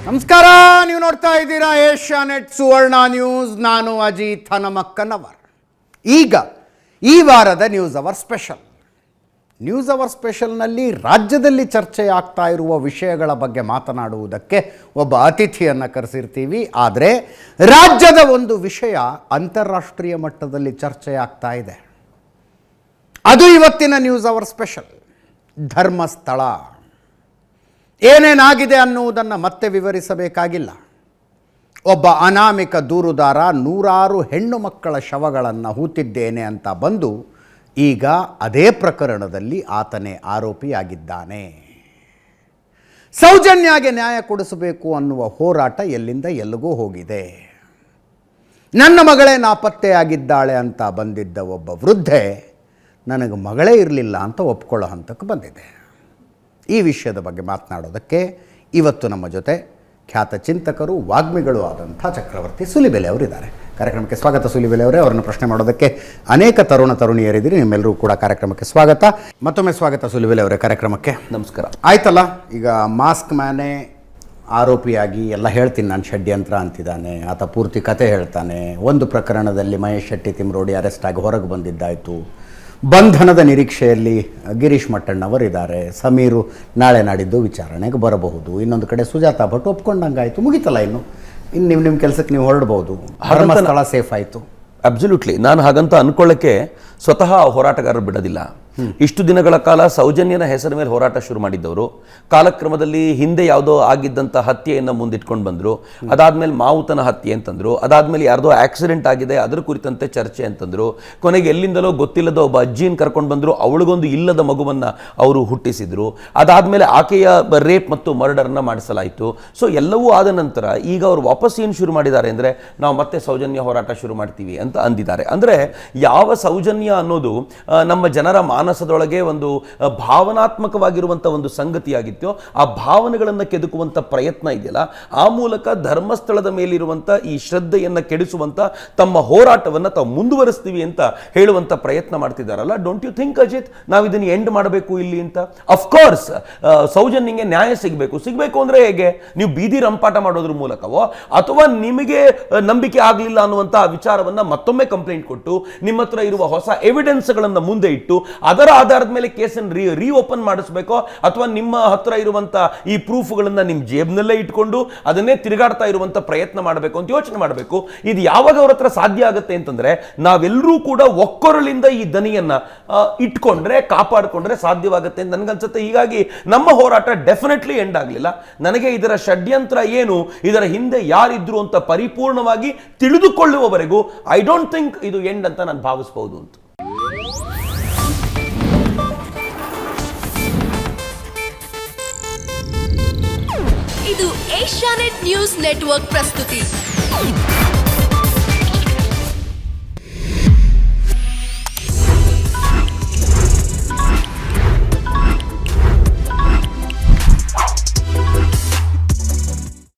ನಮಸ್ಕಾರ, ನೀವು ನೋಡ್ತಾ ಇದ್ದೀರಾ ಏಷ್ಯಾನೆಟ್ ಸುವರ್ಣ ನ್ಯೂಸ್. ನಾನು ಅಜಿತ್ ಹನುಮಕ್ಕನವರ್. ಈಗ ಈ ವಾರದ ನ್ಯೂಸ್ ಅವರ್ ಸ್ಪೆಷಲ್ನಲ್ಲಿ ರಾಜ್ಯದಲ್ಲಿ ಚರ್ಚೆ ಆಗ್ತಾ ಇರುವ ವಿಷಯಗಳ ಬಗ್ಗೆ ಮಾತನಾಡುವುದಕ್ಕೆ ಒಬ್ಬ ಅತಿಥಿಯನ್ನು ಕರೆಸಿರ್ತೀವಿ. ಆದರೆ ರಾಜ್ಯದ ಒಂದು ವಿಷಯ ಅಂತಾರಾಷ್ಟ್ರೀಯ ಮಟ್ಟದಲ್ಲಿ ಚರ್ಚೆ ಆಗ್ತಾ ಇದೆ. ಅದು ಇವತ್ತಿನ ನ್ಯೂಸ್ ಅವರ್ ಸ್ಪೆಷಲ್. ಧರ್ಮಸ್ಥಳ ಏನೇನಾಗಿದೆ ಅನ್ನುವುದನ್ನು ಮತ್ತೆ ವಿವರಿಸಬೇಕಾಗಿಲ್ಲ. ಒಬ್ಬ ಅನಾಮಿಕ ದೂರುದಾರ ನೂರಾರು ಹೆಣ್ಣು ಮಕ್ಕಳ ಶವಗಳನ್ನು ಹೂತಿದ್ದೇನೆ ಅಂತ ಬಂದು ಈಗ ಅದೇ ಪ್ರಕರಣದಲ್ಲಿ ಆತನೇ ಆರೋಪಿಯಾಗಿದ್ದಾನೆ. ಸೌಜನ್ಯಗೆ ನ್ಯಾಯ ಕೊಡಿಸಬೇಕು ಅನ್ನುವ ಹೋರಾಟ ಎಲ್ಲಿಂದ ಎಲ್ಲಿಗೂ ಹೋಗಿದೆ. ನನ್ನ ಮಗಳೇ ನಾಪತ್ತೆಯಾಗಿದ್ದಾಳೆ ಅಂತ ಬಂದಿದ್ದ ಒಬ್ಬ ವೃದ್ಧೆ ನನಗೆ ಮಗಳೇ ಇರಲಿಲ್ಲ ಅಂತ ಒಪ್ಕೊಳ್ಳೋ ಹಂತಕ್ಕೆ ಬಂದಿದೆ. ಈ ವಿಷಯದ ಬಗ್ಗೆ ಮಾತನಾಡೋದಕ್ಕೆ ಇವತ್ತು ನಮ್ಮ ಜೊತೆ ಖ್ಯಾತ ಚಿಂತಕರು, ವಾಗ್ಮಿಗಳು ಆದಂಥ ಚಕ್ರವರ್ತಿ ಸೂಲಿಬೆಲೆ ಅವರಿದ್ದಾರೆ. ಕಾರ್ಯಕ್ರಮಕ್ಕೆ ಸ್ವಾಗತ ಸೂಲಿಬೆಲೆ ಅವರೇ. ಅವರನ್ನು ಪ್ರಶ್ನೆ ಮಾಡೋದಕ್ಕೆ ಅನೇಕ ತರುಣಿಯರಿದ್ದೀರಿ. ನಿಮ್ಮೆಲ್ಲರೂ ಕೂಡ ಕಾರ್ಯಕ್ರಮಕ್ಕೆ ಸ್ವಾಗತ. ಮತ್ತೊಮ್ಮೆ ಸ್ವಾಗತ ಸೂಲಿಬೆಲೆ ಅವರೇ ಕಾರ್ಯಕ್ರಮಕ್ಕೆ. ನಮಸ್ಕಾರ. ಆಯ್ತಲ್ಲ, ಈಗ ಮಾಸ್ಕ್ ಮ್ಯಾನೇ ಆರೋಪಿಯಾಗಿ ಎಲ್ಲ ಹೇಳ್ತೀನಿ ನಾನು ಷಡ್ಯಂತ್ರ ಅಂತಿದ್ದಾನೆ. ಆತ ಪೂರ್ತಿ ಕತೆ ಹೇಳ್ತಾನೆ. ಒಂದು ಪ್ರಕರಣದಲ್ಲಿ ಮಹೇಶ್ ಶೆಟ್ಟಿ ತಿಮ್ರೋಡಿ ಅರೆಸ್ಟ್ ಆಗಿ ಹೊರಗೆ ಬಂದಿದ್ದಾಯಿತು. ಬಂಧನದ ನಿರೀಕ್ಷೆಯಲ್ಲಿ ಗಿರೀಶ್ ಮಟ್ಟಣ್ಣವರಿದ್ದಾರೆ. ಸಮೀರು ನಾಳೆ ನಾಡಿದ್ದು ವಿಚಾರಣೆಗೆ ಬರಬಹುದು. ಇನ್ನೊಂದು ಕಡೆ ಸುಜಾತಾ ಭಟ್ ಒಪ್ಕೊಂಡಂಗಾಯಿತು, ಮುಗಿತಲ್ಲ. ಇನ್ನು ನಿಮ್ಮ ಕೆಲಸಕ್ಕೆ ನೀವು ಹೊರಡ್ಬೋದು. ಧರ್ಮಸ್ಥಳ ಸೇಫ್ ಆಯಿತು. ಅಬ್ಸಲ್ಯೂಟ್ಲಿ. ನಾನು ಹಾಗಂತ ಅನ್ಕೊಳ್ಳಕ್ಕೆ ಸ್ವತಃ ಹೋರಾಟಗಾರರು ಬಿಡೋದಿಲ್ಲ. ಇಷ್ಟು ದಿನಗಳ ಕಾಲ ಸೌಜನ್ಯನ ಹೆಸರ ಮೇಲೆ ಹೋರಾಟ ಶುರು ಮಾಡಿದ್ದವರು ಕಾಲಕ್ರಮದಲ್ಲಿ ಹಿಂದೆ ಯಾವುದೋ ಆಗಿದ್ದಂಥ ಹತ್ಯೆಯನ್ನು ಮುಂದಿಟ್ಕೊಂಡು ಬಂದರು. ಅದಾದ್ಮೇಲೆ ಮಾವುತನ ಹತ್ಯೆ ಅಂತಂದ್ರು. ಅದಾದ್ಮೇಲೆ ಯಾರ್ದೋ ಆಕ್ಸಿಡೆಂಟ್ ಆಗಿದೆ ಅದರ ಕುರಿತಂತೆ ಚರ್ಚೆ ಅಂತಂದ್ರು. ಕೊನೆಗೆ ಎಲ್ಲಿಂದಲೋ ಗೊತ್ತಿಲ್ಲದ ಒಬ್ಬ ಅಜ್ಜಿಯನ್ನು ಕರ್ಕೊಂಡು ಬಂದರು. ಅವಳಿಗೊಂದು ಇಲ್ಲದ ಮಗುವನ್ನು ಅವರು ಹುಟ್ಟಿಸಿದ್ರು. ಅದಾದ್ಮೇಲೆ ಆಕೆಯ ರೇಪ್ ಮತ್ತು ಮರ್ಡರ್ನ ಮಾಡಿಸಲಾಯಿತು. ಸೊ ಎಲ್ಲವೂ ಆದ ನಂತರ ಈಗ ಅವರು ವಾಪಸ್ ಏನು ಶುರು ಮಾಡಿದ್ದಾರೆ ಅಂದರೆ, ನಾವು ಮತ್ತೆ ಸೌಜನ್ಯ ಹೋರಾಟ ಶುರು ಮಾಡ್ತೀವಿ ಅಂತ ಅಂದಿದ್ದಾರೆ. ಅಂದರೆ ಯಾವ ಸೌಜನ್ಯ ಅನ್ನೋದು ನಮ್ಮ ಜನರ ಮಾನಸದೊಳಗೆ ಒಂದು ಭಾವನಾತ್ಮಕವಾಗಿರುವಂಥ ಒಂದು ಸಂಗತಿಯಾಗಿತ್ತು. ಆ ಭಾವನೆಗಳನ್ನು ಕೆದಕುವಂಥ ಪ್ರಯತ್ನ ಇದೆಯಲ್ಲ, ಆ ಮೂಲಕ ಧರ್ಮಸ್ಥಳದ ಮೇಲಿರುವಂಥ ಈ ಶ್ರದ್ಧೆಯನ್ನು ಕೆಡಿಸುವಂಥ ತಮ್ಮ ಹೋರಾಟವನ್ನು ತಾವು ಮುಂದುವರಿಸ್ತೀವಿ ಅಂತ ಹೇಳುವಂಥ ಪ್ರಯತ್ನ ಮಾಡ್ತಿದ್ದಾರಲ್ಲ. ಡೋಂಟ್ ಯು ಥಿಂಕ್ ಅಜಿತ್, ನಾವು ಇದನ್ನು ಎಂಡ್ ಮಾಡಬೇಕು ಇಲ್ಲಿ ಅಂತ? ಅಫ್ಕೋರ್ಸ್ ಸೌಜನ್ಯಂಗೆ ನ್ಯಾಯ ಸಿಗಬೇಕು ಅಂದರೆ ಹೇಗೆ? ನೀವು ಬೀದಿ ರಂಪಾಟ ಮಾಡೋದ್ರ ಮೂಲಕವೋ ಅಥವಾ ನಿಮಗೆ ನಂಬಿಕೆ ಆಗಲಿಲ್ಲ ಅನ್ನುವಂಥ ವಿಚಾರವನ್ನು ಮತ್ತೊಮ್ಮೆ ಕಂಪ್ಲೇಂಟ್ ಕೊಟ್ಟು ನಿಮ್ಮ ಹತ್ರ ಇರುವ ಹೊಸ ಎವಿಡೆನ್ಸ್ಗಳನ್ನು ಮುಂದೆ ಇಟ್ಟು ಅದರ ಆಧಾರದ ಮೇಲೆ ಕೇಸನ್ನು ರೀಓಪನ್ ಮಾಡಿಸ್ಬೇಕೋ ಅಥವಾ ನಿಮ್ಮ ಹತ್ರ ಇರುವಂತ ಈ ಪ್ರೂಫ್ಗಳನ್ನ ನಿಮ್ಮ ಜೇಬ್ನಲ್ಲೇ ಇಟ್ಕೊಂಡು ಅದನ್ನೇ ತಿರುಗಾಡ್ತಾ ಇರುವಂತ ಪ್ರಯತ್ನ ಮಾಡಬೇಕು ಅಂತ ಯೋಚನೆ ಮಾಡಬೇಕು. ಇದು ಯಾವಾಗ ಅವ್ರ ಹತ್ರ ಸಾಧ್ಯ ಆಗುತ್ತೆ ಅಂತಂದ್ರೆ, ನಾವೆಲ್ಲರೂ ಕೂಡ ಒಕ್ಕೊರಳಿಂದ ಈ ದನಿಯನ್ನ ಇಟ್ಕೊಂಡ್ರೆ, ಕಾಪಾಡಿಕೊಂಡ್ರೆ ಸಾಧ್ಯವಾಗುತ್ತೆ ಅಂತ ನನಗನ್ಸುತ್ತೆ. ಹೀಗಾಗಿ ನಮ್ಮ ಹೋರಾಟ ಡೆಫಿನೆಟ್ಲಿ ಎಂಡ್ ಆಗಲಿಲ್ಲ. ನನಗೆ ಇದರ ಷಡ್ಯಂತ್ರ ಏನು, ಇದರ ಹಿಂದೆ ಯಾರಿದ್ರು ಅಂತ ಪರಿಪೂರ್ಣವಾಗಿ ತಿಳಿದುಕೊಳ್ಳುವವರೆಗೂ ಐ ಡೋಂಟ್ ಥಿಂಕ್ ಇದು ಎಂಡ್ ಅಂತ ನಾನು ಭಾವಿಸಬಹುದು ಅಂತ. ಇದು ಏಷ್ಯಾನೆಟ್ ನ್ಯೂಸ್ ನೆಟ್ವರ್ಕ್ ಪ್ರಸ್ತುತಿ.